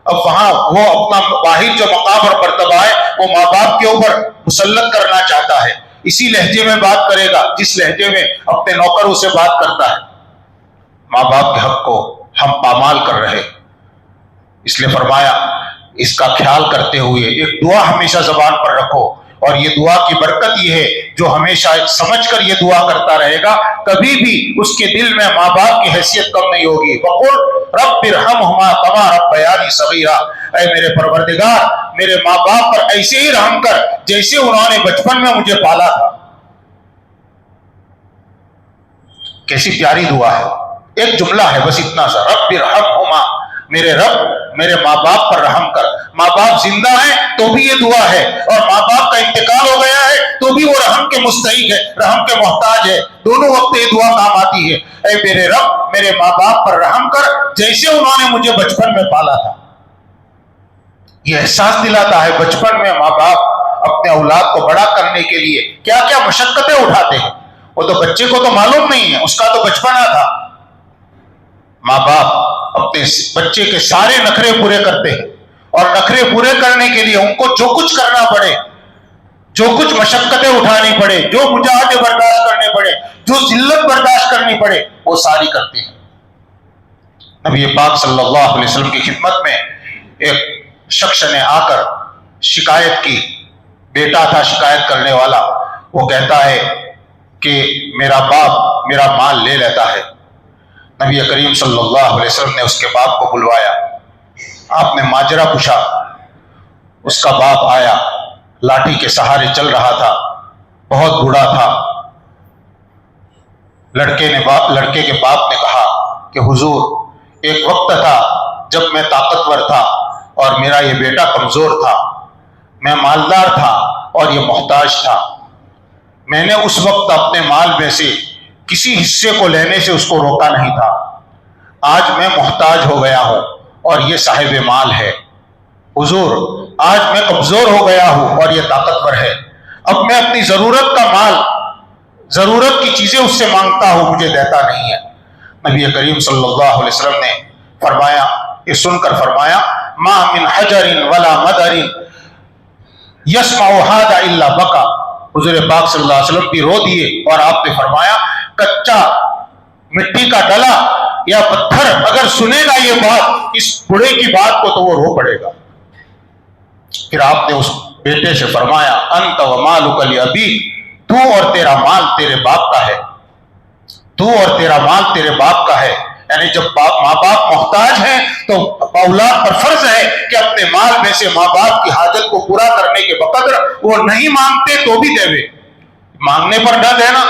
اب وہاں وہ اپنا باہر جو مقام اور مرتبہ ہے وہ ماں باپ کے اوپر مسلط کرنا چاہتا ہے. اسی لہجے میں بات کرے گا جس لہجے میں اپنے نوکروں سے بات کرتا ہے. ماں باپ کے حق کو ہم پامال کر رہے. اس لیے فرمایا اس کا خیال کرتے ہوئے ایک دعا ہمیشہ زبان پر رکھو، اور یہ دعا کی برکت یہ ہے جو ہمیشہ سمجھ کر یہ دعا کرتا رہے گا، کبھی بھی اس کے دل میں ماں باپ کی حیثیت کم نہیں ہوگی. وَقُلْ رَبِّ ارْحَمْهُمَا كَمَا رَبَّيَانِي صَغِيرًا، اے میرے پروردگار میرے ماں باپ پر ایسے ہی رحم کر جیسے انہوں نے بچپن میں مجھے پالا تھا. کیسی پیاری دعا ہے، ایک جملہ ہے بس اتنا سا، رب ارحمہما، میرے رب میرے ماں باپ پر رحم کر. ماں باپ زندہ ہیں تو بھی یہ دعا ہے، اور ماں باپ کا انتقال ہو گیا ہے تو بھی وہ رحم کے مستحق ہے، رحم کے محتاج ہے. دونوں وقت یہ دعا کام آتی ہے، اے میرے رب میرے ماں باپ پر رحم کر جیسے انہوں نے مجھے بچپن میں پالا تھا. یہ احساس دلاتا ہے بچپن میں ماں باپ اپنے اولاد کو بڑا کرنے کے لیے کیا کیا مشقتیں اٹھاتے ہیں. وہ تو بچے کو تو معلوم نہیں ہے، اس کا تو بچپنا تھا. ماں باپ اپنے بچے کے سارے نخرے پورے کرتے ہیں، اور نخرے پورے کرنے کے لیے ان کو جو کچھ کرنا پڑے، جو کچھ مشقتیں اٹھانی پڑے، جو مجاہدے برداشت کرنے پڑے، جو ذلت برداشت کرنی پڑے، وہ ساری کرتے ہیں. نبی پاک صلی اللہ علیہ وسلم کی خدمت میں ایک شخص نے آ کر شکایت کی، بیٹا تھا شکایت کرنے والا. وہ کہتا ہے کہ میرا باپ میرا مال لے لیتا ہے. نبی کریم صلی اللہ علیہ وسلم نے اس کے باپ کو بلوایا، آپ نے ماجرا پوچھا. اس کا باپ آیا، لاٹھی کے سہارے چل رہا تھا، بہت بوڑھا تھا. لڑکے کے باپ نے کہا کہ حضور ایک وقت تھا جب میں طاقتور تھا اور میرا یہ بیٹا کمزور تھا، میں مالدار تھا اور یہ محتاج تھا. میں نے اس وقت اپنے مال میں سے کسی حصے کو لینے سے اس کو روکا نہیں تھا. آج میں محتاج ہو گیا ہوں اور یہ صاحب مال ہے. حضور آج میں کمزور ہو گیا ہوں اور یہ طاقتور ہے، اب میں اپنی ضرورت کا مال، ضرورت کی چیزیں اس سے مانگتا ہوں، مجھے دیتا نہیں ہے. نبی کریم صلی اللہ علیہ وسلم نے فرمایا، یہ سن کر فرمایا ما من حجر ولا مدر یسمع هذا الا بکا. حضور پاک صلی اللہ علیہ وسلم بھی رو دیے، اور آپ نے فرمایا کچا مٹی کا ڈلا یا پتھر اگر سنے گا یہ بات، اس بڑے کی بات کو، تو وہ رو پڑے گا. پھر آپ نے اس بیٹے سے فرمایا انت ومالک لابیک، تو اور تیرا مال تیرے باپ کا ہے، تو اور تیرا مال تیرے باپ کا ہے. یعنی جب ماں باپ محتاج ہیں تو اولاد پر فرض ہے کہ اپنے مال میں سے ماں باپ کی حاجت کو پورا کرنے کے بقدر وہ نہیں مانگتے تو بھی دے دے. مانگنے پر نہ دینا.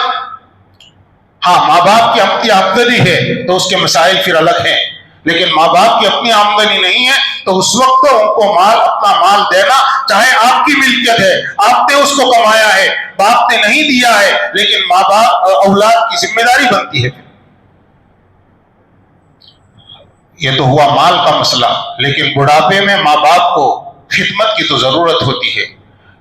ہاں ماں باپ کی اپنی آمدنی ہے تو اس کے مسائل پھر الگ ہیں، لیکن ماں باپ کی اپنی آمدنی نہیں ہے تو اس وقت ان کو اپنا مال دینا، چاہے آپ کی ملکیت ہے، آپ نے اس کو کمایا ہے، باپ نے نہیں دیا ہے، لیکن ماں باپ اولاد کی ذمہ داری بنتی ہے. یہ تو ہوا مال کا مسئلہ، لیکن بڑھاپے میں ماں باپ کو خدمت کی تو ضرورت ہوتی ہے۔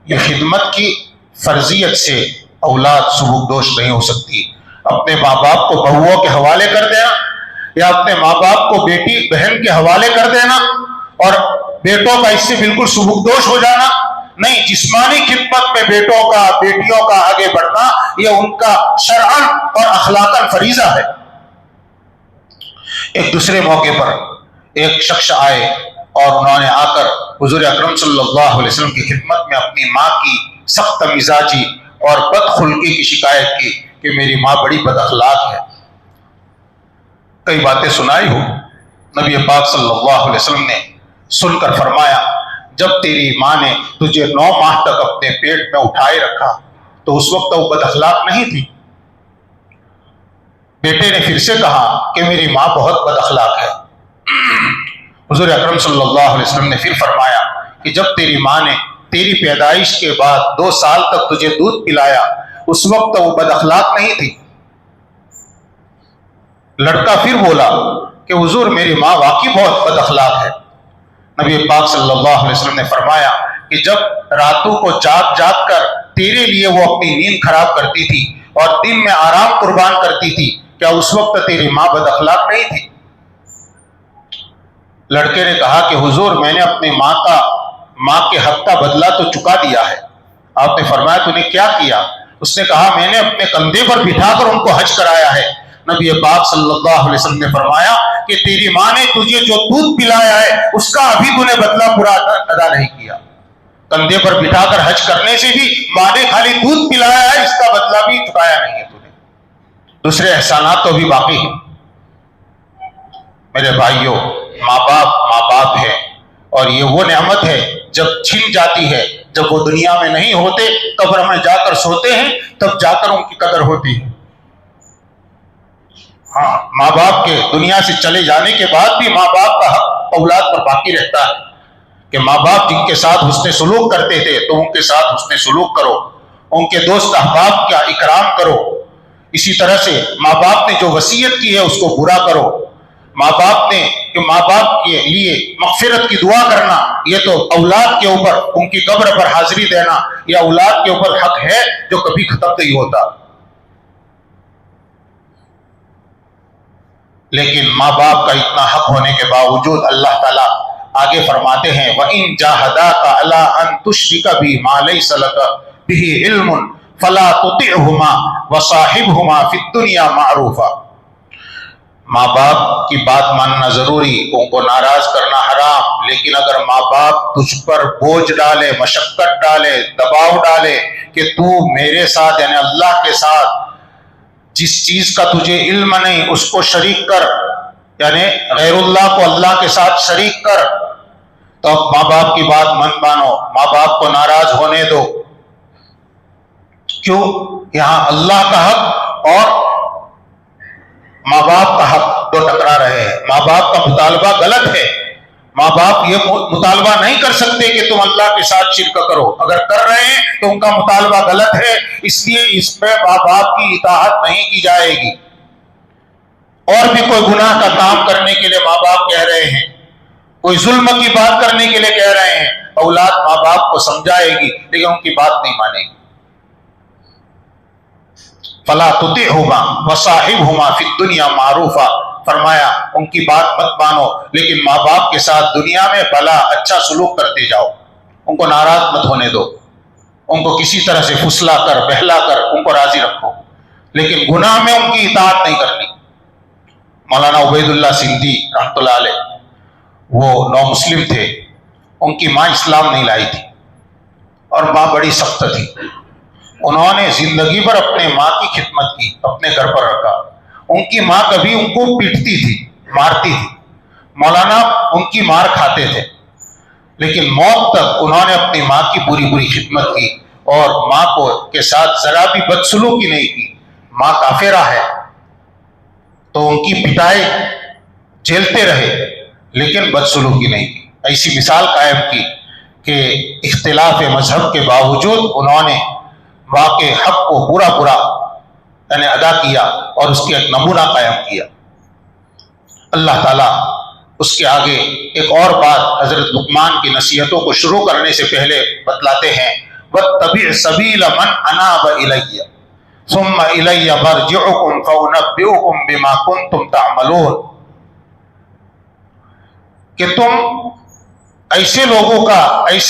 یہ خدمت کی فرضیت سے اولاد سبکدوش نہیں ہو سکتی۔ اپنے ماں باپ کو بہوؤں کے حوالے کر دینا یا اپنے ماں باپ کو بیٹی بہن کے حوالے کر دینا اور بیٹوں کا اس سے بالکل سبکدوش ہو جانا نہیں، جسمانی خدمت میں بیٹوں کا بیٹیوں کا آگے بڑھنا یہ ان کا شرعاً اور اخلاقاً فریضہ ہے۔ ایک دوسرے موقع پر ایک شخص آئے اور انہوں نے آ کر حضور اکرم صلی اللہ علیہ وسلم کی خدمت میں اپنی ماں کی سخت مزاجی اور بدخلقی کی شکایت کی کہ میری ماں بڑی بد اخلاق ہے۔ کئی باتیں سنائی ہو، نبی پاک صلی اللہ علیہ وسلم نے سن کر فرمایا جب تیری ماں نے تجھے 9 ماہ تک اپنے پیٹ میں اٹھائے رکھا تو اس وقت وہ بد اخلاق نہیں تھی؟ بیٹے نے پھر سے کہا کہ میری ماں بہت بد اخلاق ہے۔ حضور اکرم صلی اللہ علیہ وسلم نے پھر فرمایا کہ جب تیری ماں نے تیری پیدائش کے بعد 2 سال تک تجھے دودھ پلایا اس وقت وہ بد اخلاق نہیں تھی؟ لڑکا پھر بولا کہ حضور میری ماں واقعی بہت بد اخلاق ہے۔ نبی پاک صلی اللہ علیہ وسلم نے فرمایا کہ جب راتوں کو جاگ جاگ کر تیرے لیے وہ اپنی نیند خراب کرتی تھی اور دن میں آرام قربان کرتی تھی، کیا اس وقت تیری ماں بد اخلاق نہیں تھی؟ لڑکے نے کہا کہ حضور میں نے اپنی ماں کے حق کا بدلہ تو چکا دیا ہے۔ آپ نے فرمایا تو نے کیا کیا؟ اس نے کہا میں نے اپنے کندھے پر بٹھا کر ان کو حج کرایا ہے۔ نبی پاک صلی اللہ علیہ وسلم نے فرمایا کہ تیری ماں نے تجھے جو دودھ پلایا ہے اس کا ابھی تو نے بدلہ پورا ادا نہیں کیا۔ کندھے پر بٹھا کر حج کرنے سے بھی ماں نے خالی دودھ پلایا ہے، اس کا بدلہ بھی چکایا نہیں ہے تو نے، دوسرے احسانات تو بھی باقی ہیں۔ میرے بھائیوں، ماں باپ ہے اور یہ وہ نعمت ہے جب چھن جاتی ہے، جب وہ دنیا میں نہیں ہوتے قبر میں جا کر سوتے ہیں تب جا کر ان کی قدر ہوتی ہے۔ ہاں، ماں باپ کے دنیا سے چلے جانے کے بعد بھی ماں باپ کا حق اولاد پر باقی رہتا ہے کہ ماں باپ جن کے ساتھ حسن سلوک کرتے تھے تو ان کے ساتھ حسن سلوک کرو، ان کے دوست احباب کا اکرام کرو، اسی طرح سے ماں باپ نے جو وصیت کی ہے اس کو پورا کرو۔ ماں باپ کے لیے مغفرت کی دعا کرنا یہ تو اولاد کے اوپر ان کی قبر پر حاضری دینا یہ اولاد کے اوپر حق ہے جو کبھی ختم نہیں ہوتا۔ لیکن ماں باپ کا اتنا حق ہونے کے باوجود اللہ تعالیٰ آگے فرماتے ہیں وَإِن جَاهَدَاكَ عَلَىٰ أَن تُشْرِكَ بِي مَا لَيْسَ لَكَ بِهِ عِلْمٌ فَلَا تُطِعْهُمَا وَصَاحِبْهُمَا فِي الدُّنْيَا مَعْرُوفًا۔ ماں باپ کی بات ماننا ضروری، ان کو ناراض کرنا حرام، لیکن اگر ماں باپ تجھ پر بوجھ ڈالے، مشقت ڈالے، دباؤ ڈالے کہ تو میرے ساتھ یعنی اللہ کے ساتھ جس چیز کا تجھے علم نہیں اس کو شریک کر، یعنی غیر اللہ کو اللہ کے ساتھ شریک کر، تو اب ماں باپ کی بات مت مانو، ماں باپ کو ناراض ہونے دو۔ کیوں؟ یہاں اللہ کا حق اور ماں باپ کا حق دو ٹکرا رہے ہیں۔ ماں باپ کا مطالبہ غلط ہے، ماں باپ یہ مطالبہ نہیں کر سکتے کہ تم اللہ کے ساتھ شرک کرو، اگر کر رہے ہیں تو ان کا مطالبہ غلط ہے، اس لیے اس میں ماں باپ کی اطاعت نہیں کی جائے گی۔ اور بھی کوئی گناہ کا کام کرنے کے لیے ماں باپ کہہ رہے ہیں، کوئی ظلم کی بات کرنے کے لیے کہہ رہے ہیں، اولاد ماں باپ کو سمجھائے گی لیکن ان کی بات نہیں مانے گی۔ فَلَا تُطِعْهُمَا وَصَاحِبْهُمَا فِي الدُّنْيَا مَعْرُوفًا، فرمایا ان کی بات مت مانو لیکن ماں باپ کے ساتھ دنیا میں بھلا اچھا سلوک کرتے جاؤ، ان کو ناراض مت ہونے دو، ان کو کسی طرح سے پھسلا کر بہلا کر ان کو راضی رکھو، لیکن گناہ میں ان کی اطاعت نہیں کرنی۔ مولانا عبید اللہ سندھی رحمۃ اللہ علیہ وہ نو مسلم تھے، ان کی ماں اسلام نہیں لائی تھی اور ماں بڑی سخت تھی، انہوں نے زندگی بھر اپنے ماں کی خدمت کی، اپنے گھر پر رکھا، ان کی ماں کبھی ان کو پیٹتی تھی، مارتی تھی، مولانا ان کی مار کھاتے تھے، لیکن موت تک انہوں نے اپنی ماں کی پوری خدمت کی اور ماں کے ساتھ ذرا بھی بدسلوکی نہیں کی۔ ماں کافرہ ہے تو ان کی پٹائی جھیلتے رہے لیکن بدسلوکی نہیں کی۔ ایسی مثال قائم کی کہ اختلاف مذہب کے باوجود انہوں نے ماں کے حق کو پورا ادا کیا اور اس کے ایک نمونہ قائم کیا۔ اللہ تعالیٰ اس کے آگے ایک اور بات حضرت لقمان کی نصیحتوں کو شروع کرنے سے پہلے بتلاتے ہیں، وَاتَّبِعْ سَبِيلَ مَنْ أَنَابَ إِلَيَّ ثُمَّ إِلَيَّ مَرْجِعُكُمْ فَأُنَبِّئُكُمْ بِمَا كُنْتُمْ تَعْمَلُونَ، کہ تم ایسے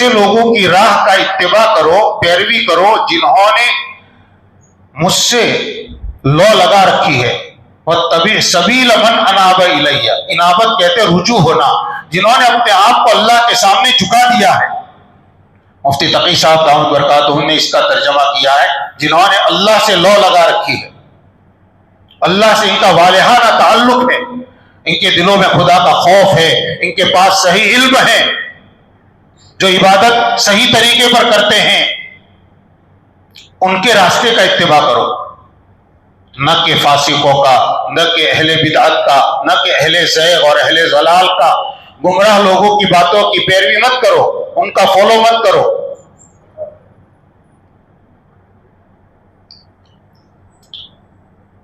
لوگوں کی راہ کا اتباع کرو، پیروی کرو جنہوں نے مجھ سے لو لگا رکھی ہے۔ وَاتَّبِعْ سَبِيلَ مَنْ أَنَابَ إِلَيَّ، انابت کہتے رجوع ہونا، جنہوں نے اپنے آپ کو اللہ کے سامنے جھکا دیا ہے۔ مفتی تقی صاحب دامت برکاتہ نے اس کا ترجمہ کیا ہے، جنہوں نے اللہ سے لو لگا رکھی ہے، اللہ سے ان کا والہانہ تعلق ہے، ان کے دلوں میں خدا کا خوف ہے، ان کے پاس صحیح علم ہے، جو عبادت صحیح طریقے پر کرتے ہیں، ان کے راستے کا اتباع کرو، نہ کہ فاسقوں کا، نہ کہ اہل بدعت کا، نہ کہ اہل زیغ اور اہل ضلال کا۔ گمراہ لوگوں کی باتوں کی پیروی مت کرو، ان کا فالو مت کرو۔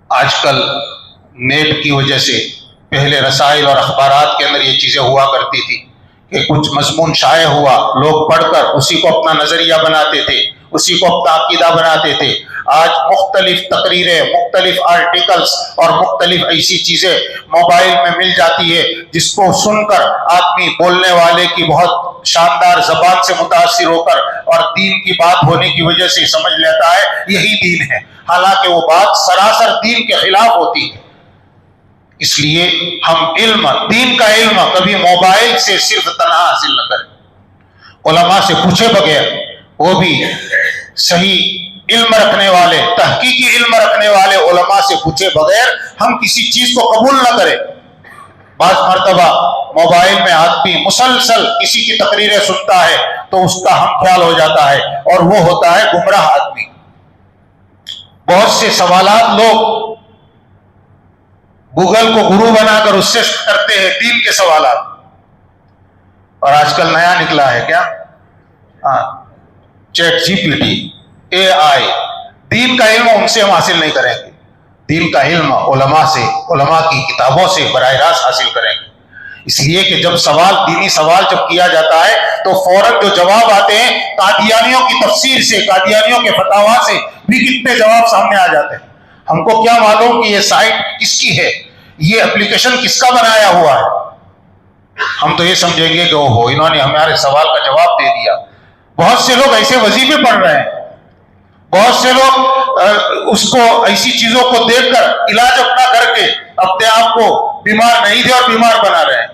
آج کل نیٹ کی وجہ سے، پہلے رسائل اور اخبارات کے اندر یہ چیزیں ہوا کرتی تھی کہ کچھ مضمون شائع ہوا، لوگ پڑھ کر اسی کو اپنا نظریہ بناتے تھے، اسی کو اپنا عقیدہ بناتے تھے۔ آج مختلف تقریریں، مختلف آرٹیکلز اور مختلف ایسی چیزیں موبائل میں مل جاتی ہے جس کو سن کر آدمی بولنے والے کی بہت شاندار زبان سے متاثر ہو کر اور دین کی بات ہونے کی وجہ سے سمجھ لیتا ہے یہی دین ہے، حالانکہ وہ بات سراسر دین کے خلاف ہوتی ہے۔ اس لیے ہم دین کا علم کبھی موبائل سے صرف تنہا حاصل نہ کریں، علماء سے پوچھے بغیر، وہ بھی صحیح علم رکھنے والے، تحقیقی علم رکھنے والے علماء سے پوچھے بغیر ہم کسی چیز کو قبول نہ کریں۔ بعض مرتبہ موبائل میں آدمی مسلسل کسی کی تقریریں سنتا ہے تو اس کا ہم خیال ہو جاتا ہے اور وہ ہوتا ہے گمراہ آدمی۔ بہت سے سوالات لوگ گوگل کو گرو بنا کر اس سے کرتے ہیں، دین کے سوالات، اور آج کل نیا نکلا ہے کیا؟ چیٹ جی پی ٹی، اے آئی۔ دین کا علم ان سے ہم حاصل نہیں کریں گے، دین کا علم علماء سے، علماء کی کتابوں سے براہ راست حاصل کریں گے۔ اس لیے کہ جب دینی سوال جب کیا جاتا ہے تو فوراً جو جواب آتے ہیں قادیانیوں کی تفسیر سے، قادیانیوں کے فتاوا سے بھی کتنے جواب سامنے آ جاتے ہیں۔ ہم کو کیا معلوم کہ یہ سائٹ کس کی ہے، یہ اپلیکیشن کس کا بنایا ہوا ہے؟ ہم تو یہ سمجھیں گے کہ اوہو انہوں نے ہمارے سوال کا جواب دے دیا۔ بہت سے لوگ ایسے وظیفے پڑھ رہے ہیں، بہت سے لوگ اس کو ایسی چیزوں کو دیکھ کر علاج اپنا کر کے اپنے آپ کو بیمار نہیں تھے اور بیمار بنا رہے ہیں۔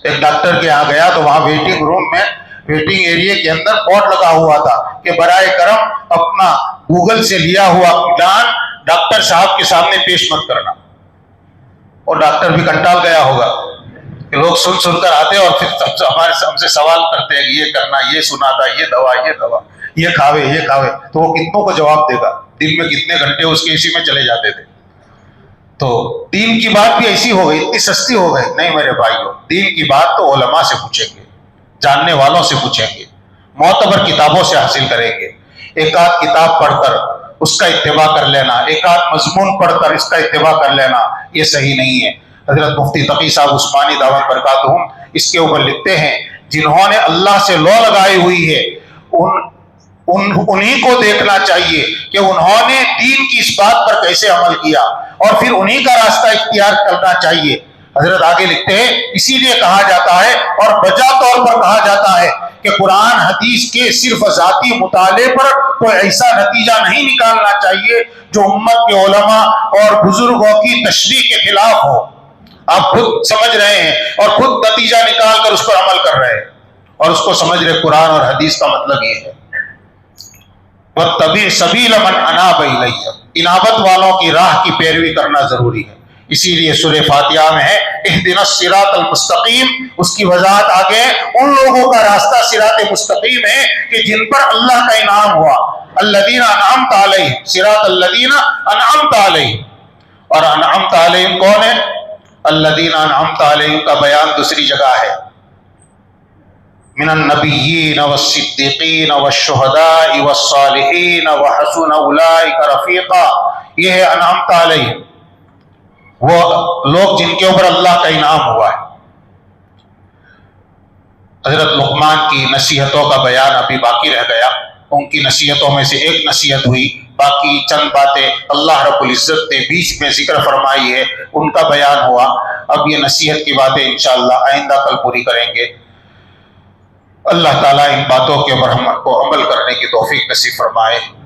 ایک ڈاکٹر کے یہاں گیا تو وہاں ویٹنگ روم میں، ویٹنگ ایریا کے اندر بورڈ لگا ہوا تھا کہ برائے کرم اپنا گوگل سے لیا ہوا اطلاع ڈاکٹر صاحب کے سامنے پیش مت کرنا۔ اور ڈاکٹر بھی کنٹال گیا ہوگا کہ لوگ سن کر آتے اور پھر ہم سے سوال کرتے ہیں کہ یہ کرنا، یہ سنا تھا، یہ دوا، یہ کھاوے، یہ کھاوے، تو وہ کتنوں کو جواب دے گا؟ دن میں کتنے گھنٹے اس کے اسی میں چلے جاتے تھے۔ تو دین کی بات بھی ایسی ہو گئی، اتنی سستی ہو گئی۔ نہیں میرے بھائیوں، دین کی بات تو علماء سے پوچھیں گے، جاننے والوں سے پوچھیں گے، معتبر کتابوں سے حاصل کریں گے۔ ایک آدھ کتاب پڑھ کر اس کا اتباع کر لینا، ایک آدھ مضمون پڑھ کر اس کا اتباع کر لینا، یہ صحیح نہیں ہے۔ حضرت مفتی تقی صاحب عثمانی دعوت برکاتہم اس کے اوپر لکھتے ہیں، جنہوں نے اللہ سے لو لگائی ہوئی ہے انہی کو دیکھنا چاہیے کہ انہوں نے دین کی اس بات پر کیسے عمل کیا اور پھر انہی کا راستہ اختیار کرنا چاہیے۔ حضرت آگے لکھتے ہیں، اسی لیے کہا جاتا ہے اور بجا طور پر کہا جاتا ہے کہ قرآن حدیث کے صرف ذاتی مطالعے پر کوئی ایسا نتیجہ نہیں نکالنا چاہیے جو امت کے علماء اور بزرگوں کی تشریح کے خلاف ہو۔ آپ خود سمجھ رہے ہیں اور خود نتیجہ نکال کر اس پر عمل کر رہے ہیں اور اس کو سمجھ رہے قرآن اور حدیث کا مطلب یہ ہے۔ وَاتَّبِعْ سَبِيلَ مَنْ أَنَابَ إِلَيَّ، انابت والوں کی راہ کی پیروی کرنا ضروری ہے۔ اسی لیے سورہ فاتحہ میں ہے اهْدِنَا الصِّرَاطَ الْمُسْتَقِيمَ، اس کی وضاحت آگے ان لوگوں کا راستہ صراط مستقیم ہے کہ جن پر اللہ کا انعام ہوا، الذین انعمت علیہم، صراط الذین انعمت علیہم۔ اور انعمت علیہم کون ہے؟ الذین انعمت علیہم کا بیان دوسری جگہ ہے، من النبیین والصدیقین والشہداء والصالحین وحسن اولئک رفیقا، یہ ہے انعمت علیہم۔ وہ لوگ جن کے اوپر اللہ کا انعام ہوا ہے۔ حضرت لقمان کی نصیحتوں کا بیان ابھی باقی رہ گیا، ان کی نصیحتوں میں سے ایک نصیحت ہوئی، باقی چند باتیں اللہ رب العزت نے بیچ میں ذکر فرمائی ہے، ان کا بیان ہوا۔ اب یہ نصیحت کی باتیں انشاءاللہ آئندہ کل پوری کریں گے۔ اللہ تعالیٰ ان باتوں کے اوپر ہم کو عمل کرنے کی توفیق نصیب فرمائے۔